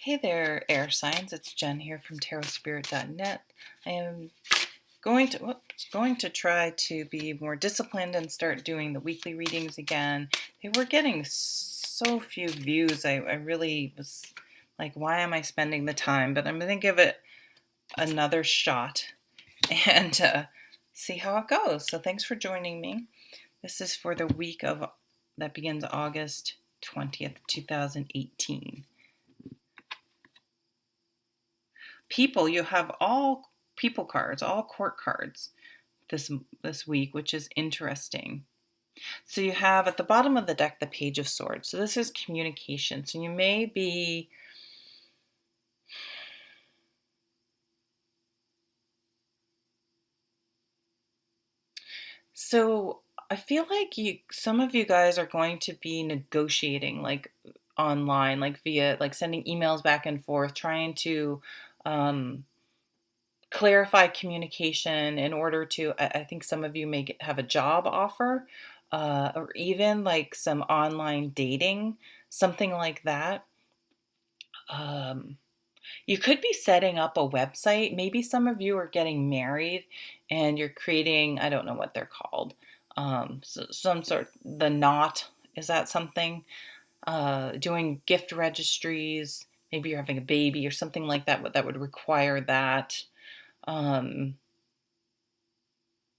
Hey there, air signs. It's Jen here from tarotspirit.net. I am going to try to be more disciplined and start doing the weekly readings again. They were getting so few views. I really was like, why am I spending the time? But I'm going to give it another shot and see how it goes. So thanks for joining me. This is for the week that begins August 20th, 2018. People, you have all people cards, all court cards this week, which is interesting. So you have at the bottom of the deck the Page of Swords. So this is communication. So you may be I feel like some of you guys are going to be negotiating like online, like via like sending emails back and forth, trying to clarify communication in order to, I think some of you may have a job offer, or even like some online dating, something like that. You could be setting up a website. Maybe some of you are getting married and you're creating, I don't know what they're called, some sort, the knot, is that something? Doing gift registries. Maybe you're having a baby or something like that would require that. But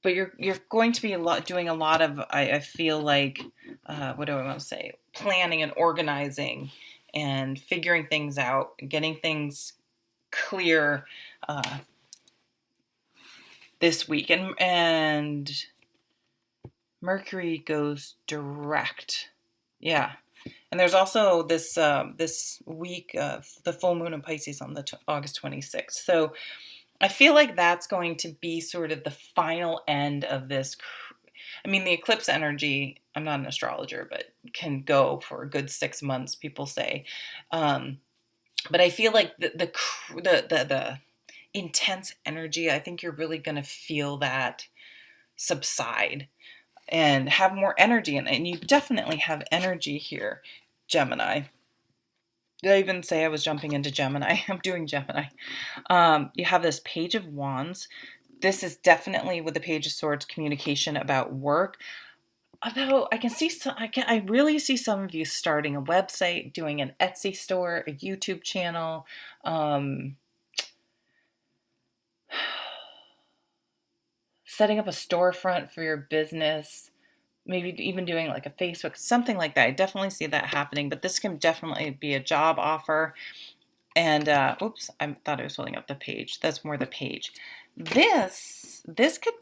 you're going to be doing a lot of, I feel like, what do I want to say? Planning and organizing and figuring things out, getting things clear this week. And Mercury goes direct. Yeah. And there's also this week, the full moon in Pisces on August 26th. So I feel like that's going to be sort of the final end of this. I mean, the eclipse energy, I'm not an astrologer, but can go for a good 6 months, people say. But I feel like the intense energy, I think you're really going to feel that subside and have more energy. And you definitely have energy here, Gemini. Did I even say I was jumping into Gemini? I'm doing Gemini. You have this Page of Wands. This is definitely, with the Page of Swords, communication about work. Although I really see some of you starting a website, doing an Etsy store, a YouTube channel, setting up a storefront for your business. Maybe even doing like a Facebook, something like that. I definitely see that happening, but this can definitely be a job offer. And oops, I thought I was holding up the page. That's more the page. This could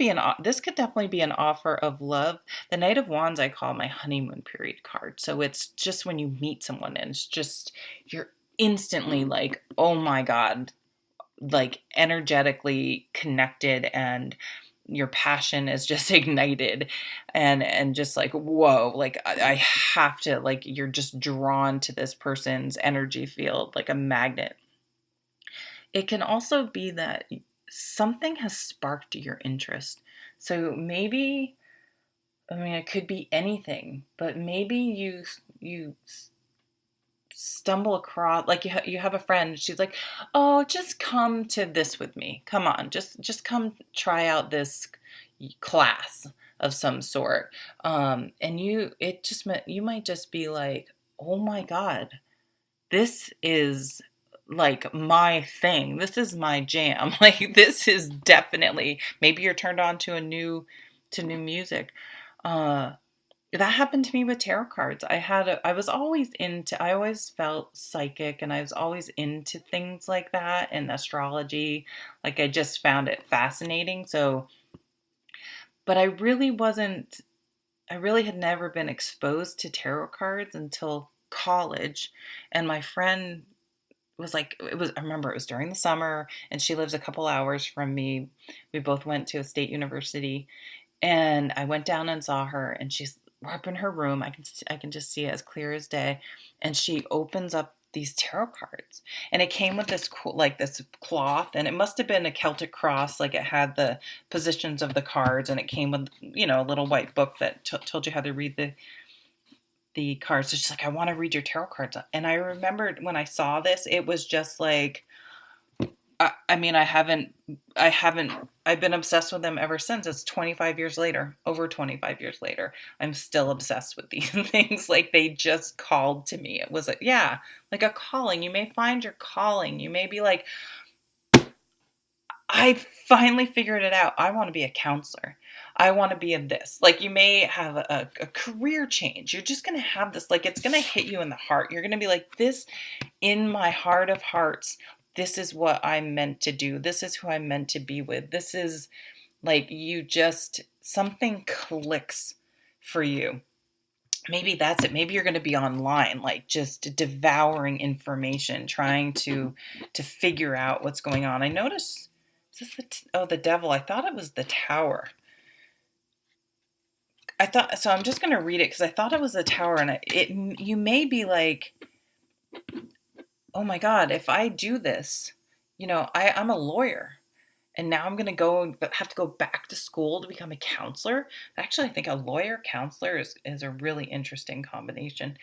definitely be an offer of love. The Knight of Wands I call my honeymoon period card. So it's just when you meet someone and it's just, you're instantly like, oh my God, like energetically connected, and your passion is just ignited and just like, whoa, like I have to, like, you're just drawn to this person's energy field like a magnet. It can also be that something has sparked your interest. So maybe, I mean, it could be anything, but maybe you stumble across, like you have a friend, she's like, oh, just come to this with me, come on, just come try out this class of some sort, and you might just be like, oh my God, this is like my thing, this is my jam, like this is definitely, maybe you're turned on to new music. That happened to me with tarot cards. I always felt psychic, and I was always into things like that and astrology. Like I just found it fascinating. So, but I really had never been exposed to tarot cards until college. And my friend was like, I remember it was during the summer, and she lives a couple hours from me. We both went to a state university, and I went down and saw her, and we're up in her room. I can just see it as clear as day. And she opens up these tarot cards, and it came with this cool, like this cloth, and it must have been a Celtic cross. Like it had the positions of the cards, and it came with, a little white book that told you how to read the cards. So she's like, I want to read your tarot cards. And I remembered when I saw this, it was just like, I mean, I've been obsessed with them ever since. It's 25 years later, over 25 years later. I'm still obsessed with these things. Like they just called to me. It was like, yeah, like a calling. You may find your calling. You may be like, I finally figured it out. I want to be a counselor. I want to be in this. Like you may have a career change. You're just going to have this, like, it's going to hit you in the heart. You're going to be like, this in my heart of hearts, this is what I'm meant to do. This is who I'm meant to be with. This is like, you just, something clicks for you. Maybe that's it. Maybe you're going to be online, like just devouring information, trying to figure out what's going on. I noticed, is this the devil? I thought it was the tower. I thought so. I'm just going to read it because I thought it was the tower, and you may be like, oh my God, if I do this, I'm a lawyer. And now I'm going to have to go back to school to become a counselor. Actually, I think a lawyer counselor is a really interesting combination.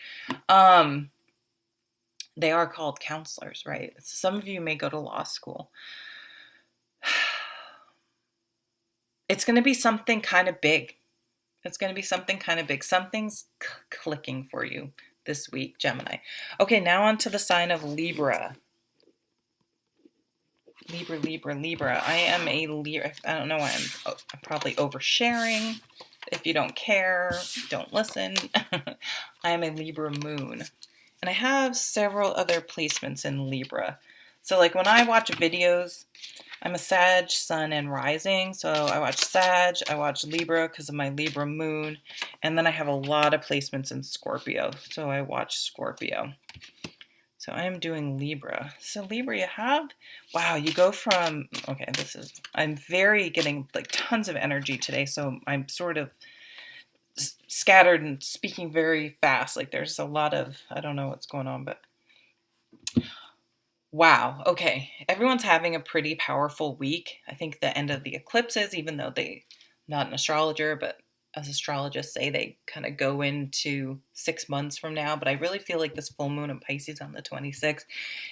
They are called counselors, right? Some of you may go to law school. It's going to be something kind of big. It's going to be something kind of big. Something's clicking for you this week, Gemini. Okay, now on to the sign of Libra. Libra. I am a Libra. I don't know why I'm probably oversharing. If you don't care, don't listen. I am a Libra moon. And I have several other placements in Libra. So like when I watch videos, I'm a Sag, Sun, and Rising. So I watch Sag, I watch Libra because of my Libra moon. And then I have a lot of placements in Scorpio. So I watch Scorpio. So I am doing Libra. So Libra, you have, wow, you go from, okay, I'm getting like tons of energy today. So I'm sort of scattered and speaking very fast. Like there's a lot of, I don't know what's going on, but wow. Okay. Everyone's having a pretty powerful week. I think the end of the eclipses, even though not an astrologer, but as astrologists say, they kind of go into 6 months from now. But I really feel like this full moon in Pisces on the 26th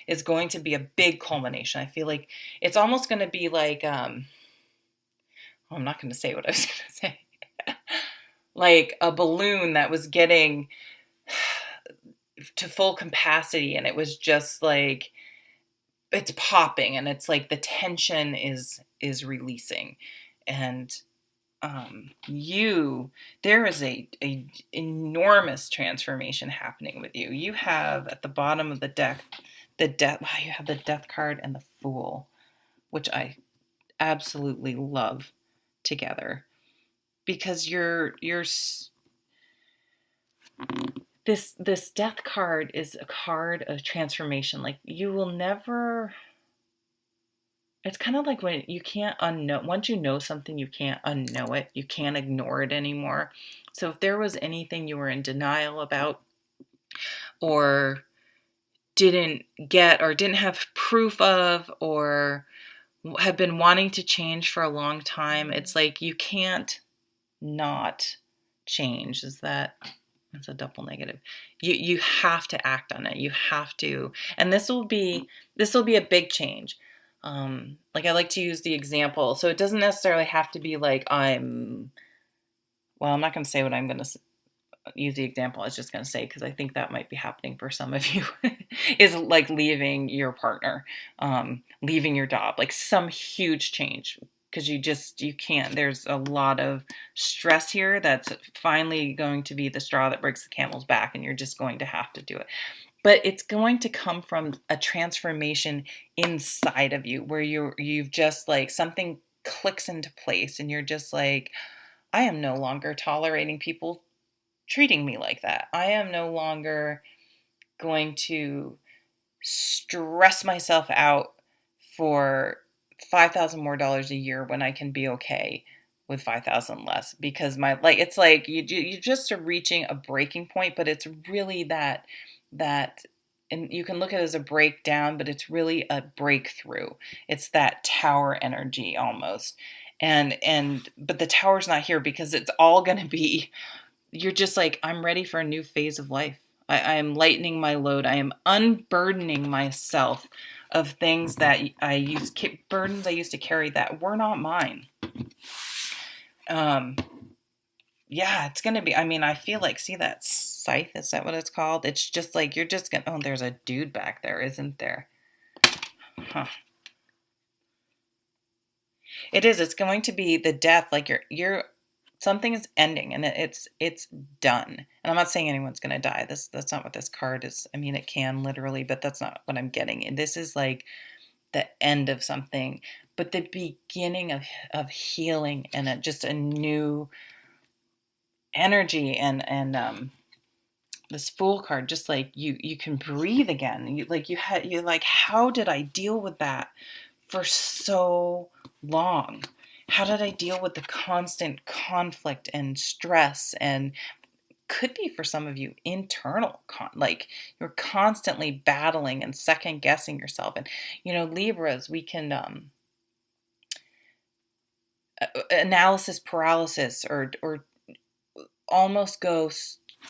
is going to be a big culmination. I feel like it's almost going to be like, I'm not going to say what I was going to say. Like a balloon that was getting to full capacity, and it was just like, it's popping, and it's like the tension is releasing. And there is a enormous transformation happening with you. You have at the bottom of the deck, you have the Death card and the Fool, which I absolutely love together, because this Death card is a card of transformation. Like you will never, it's kind of like when you can't unknow, once you know something, you can't unknow it. You can't ignore it anymore. So if there was anything you were in denial about, or didn't get, or didn't have proof of, or have been wanting to change for a long time, it's like you can't not change. That's a double negative. You have to act on it. You have to, and this will be a big change. Like I like to use the example. So it doesn't necessarily have to be like I'm not going to say what I'm going to use the example. I was just going to say, because I think that might be happening for some of you, is like leaving your partner, leaving your job, like some huge change, because you can't, there's a lot of stress here that's finally going to be the straw that breaks the camel's back, and you're just going to have to do it. But it's going to come from a transformation inside of you, where you've just like something clicks into place, and you're just like, I am no longer tolerating people treating me like that. I am no longer going to stress myself out for $5,000 more a year when I can be okay with 5,000 less, because it's like you just are reaching a breaking point, but it's really that, and you can look at it as a breakdown, but it's really a breakthrough. It's that tower energy almost. But the tower's not here because it's all going to be you're just like, I'm ready for a new phase of life. I am lightening my load. I am unburdening myself of things that burdens I used to carry that were not mine. Yeah, it's going to be, I mean, I feel like, see that scythe? Is that what it's called? It's just like, you're just going to, oh, there's a dude back there, isn't there? Huh. It is. It's going to be the death. Like something is ending and it's done. And I'm not saying anyone's going to die. That's not what this card is. I mean, it can literally, but that's not what I'm getting. And this is like the end of something, but the beginning of healing and just a new energy and this Fool card, just like you can breathe again. You're like, how did I deal with that for so long? How did I deal with the constant conflict and stress, and could be for some of you internal like you're constantly battling and second guessing yourself. And Libras, we can analysis paralysis or almost go,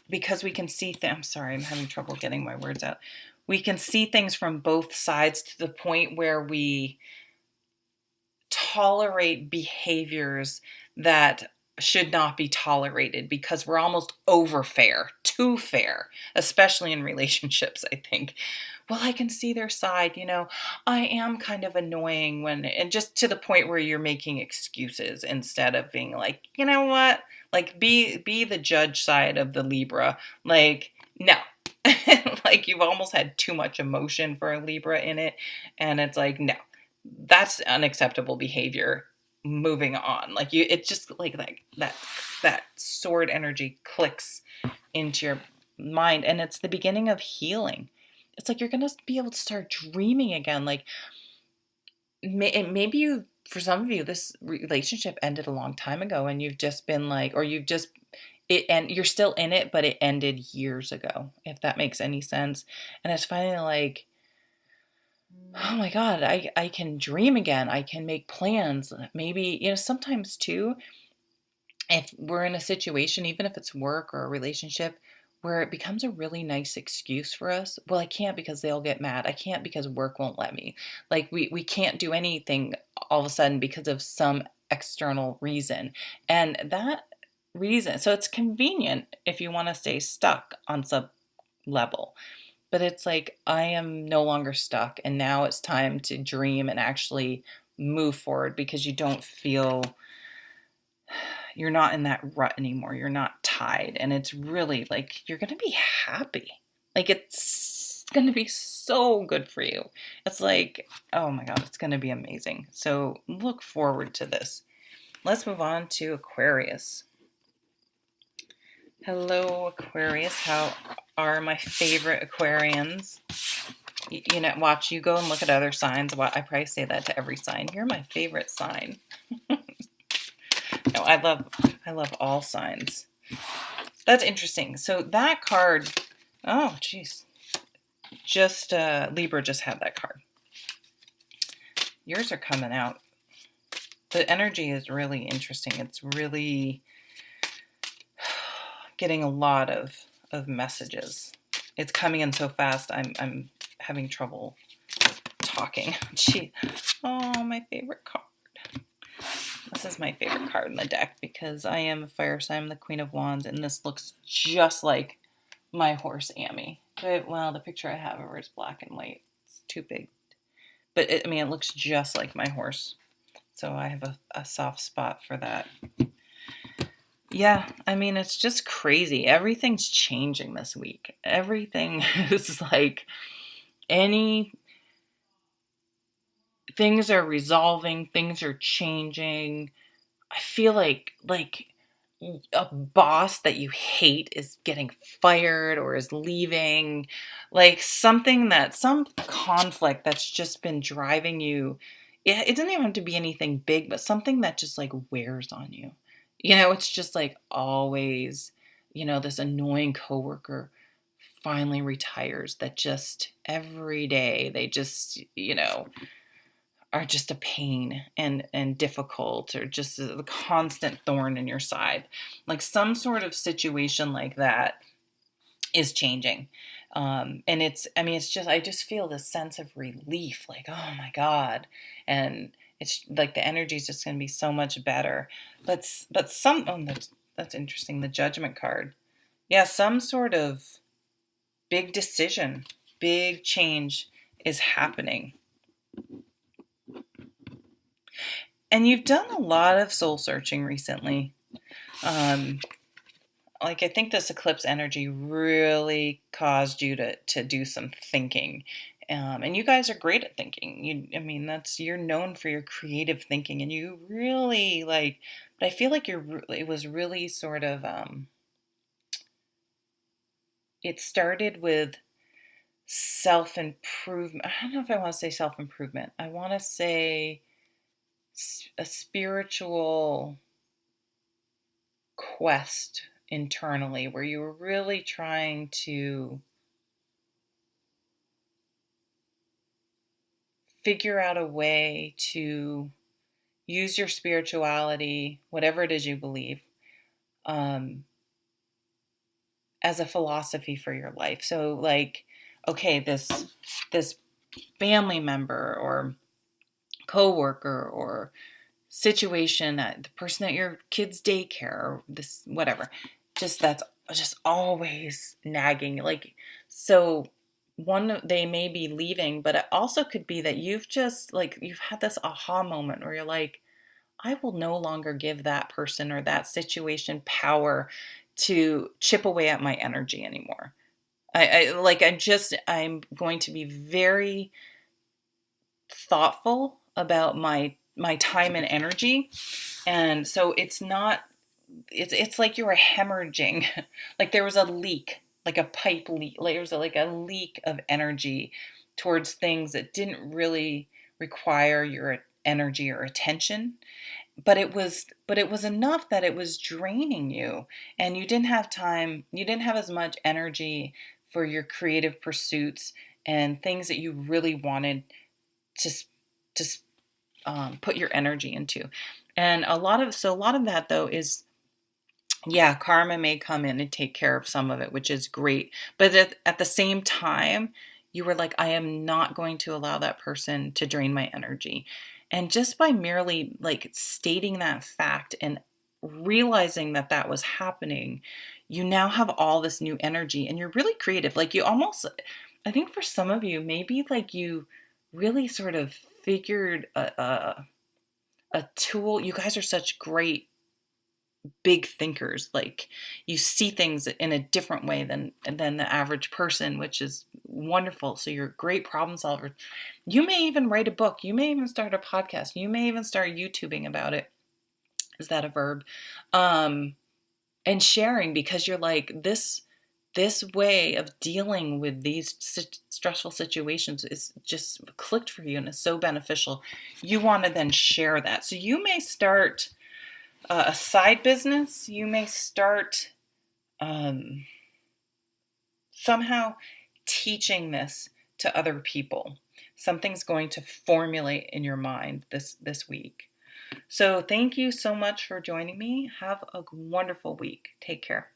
because we can see I'm sorry, I'm having trouble getting my words out. We can see things from both sides to the point where we tolerate behaviors that should not be tolerated because we're almost over fair, too fair, especially in relationships, I think. Well, I can see their side, I am kind of annoying and just to the point where you're making excuses instead of being like, you know what? Like be the judge side of the Libra. Like, no. Like you've almost had too much emotion for a Libra in it. And it's like, no, that's unacceptable behavior. Moving on. Like it's just like that sword energy clicks into your mind, and it's the beginning of healing. It's like you're gonna be able to start dreaming again. Like maybe for some of you, this relationship ended a long time ago, and you've just been like, or you've just it, and you're still in it, but it ended years ago. If that makes any sense. And it's finally like, oh my God, I can dream again. I can make plans. Maybe, sometimes too, if we're in a situation, even if it's work or a relationship, where it becomes a really nice excuse for us. Well, I can't because they'll get mad. I can't because work won't let me. Like we can't do anything all of a sudden because of some external reason. And that reason, so it's convenient if you want to stay stuck on some level. But it's like, I am no longer stuck, and now it's time to dream and actually move forward because you don't feel, you're not in that rut anymore. You're not tied. And it's really like, you're going to be happy. Like it's going to be so good for you. It's like, oh my God, it's going to be amazing. So look forward to this. Let's move on to Aquarius. Hello, Aquarius. How are my favorite Aquarians? Watch, you go and look at other signs. I probably say that to every sign. You're my favorite sign. No, I love all signs. That's interesting. So that card, oh, geez. Just Libra just had that card. Yours are coming out. The energy is really interesting. It's really getting a lot of messages. It's coming in so fast. I'm having trouble talking. Gee. Oh, my favorite card. This is my favorite card in the deck because I am a fire sign. I'm the Queen of Wands, and this looks just like my horse, Amy. Well, the picture I have of her is black and white. It's too big. But it looks just like my horse. So I have a soft spot for that. Yeah, it's just crazy. Everything's changing this week. Everything is like things are resolving, things are changing. I feel like a boss that you hate is getting fired or is leaving. Like some conflict that's just been driving you. It doesn't even have to be anything big, but something that just like wears on you. It's just like always, this annoying coworker finally retires that just every day they just, are just a pain and difficult, or just the constant thorn in your side. Like some sort of situation like that is changing. And I mean, it's just, I just feel this sense of relief, like, oh my God. And it's like the energy is just going to be so much better. Oh, that's interesting. The Judgment card. Yeah, some sort of big decision, big change is happening. And you've done a lot of soul searching recently. Um, like I think this eclipse energy really caused you to do some thinking. And you guys are great at thinking. I mean, you're known for your creative thinking, and you really like. But I feel like it was really sort of. It started with self improvement. I don't know if I want to say self improvement. I want to say a spiritual quest internally, where you were really trying to figure out a way to use your spirituality, whatever it is you believe, um, as a philosophy for your life. So, like, okay, this family member or coworker or situation, the person at your kid's daycare, or this whatever, that's just always nagging. Like, so they may be leaving, but it also could be that you've had this aha moment where you're like, I will no longer give that person or that situation power to chip away at my energy anymore. I'm going to be very thoughtful about my time and energy. And so it's like you were hemorrhaging, like there was a leak, like a pipe leak, like there was like a leak of energy towards things that didn't really require your energy or attention. But it was enough that it was draining you, and you didn't have as much energy for your creative pursuits and things that you really wanted to to put your energy into. And a lot of that though is, yeah, karma may come in and take care of some of it, which is great. But at the same time, you were like, I am not going to allow that person to drain my energy. And just by merely like stating that fact and realizing that that was happening, you now have all this new energy, and you're really creative. Like you almost, I think for some of you, maybe like you really sort of figured a tool. You guys are such great big thinkers. Like you see things in a different way than the average person, which is wonderful. So you're a great problem solver. You may even write a book. You may even start a podcast. You may even start YouTubing about it. Is that a verb? And sharing, because you're like, this way of dealing with these stressful situations is just clicked for you and is so beneficial. You want to then share that. So you may start a side business. You may start somehow teaching this to other people. Something's going to formulate in your mind this week. So thank you so much for joining me. Have a wonderful week. Take care.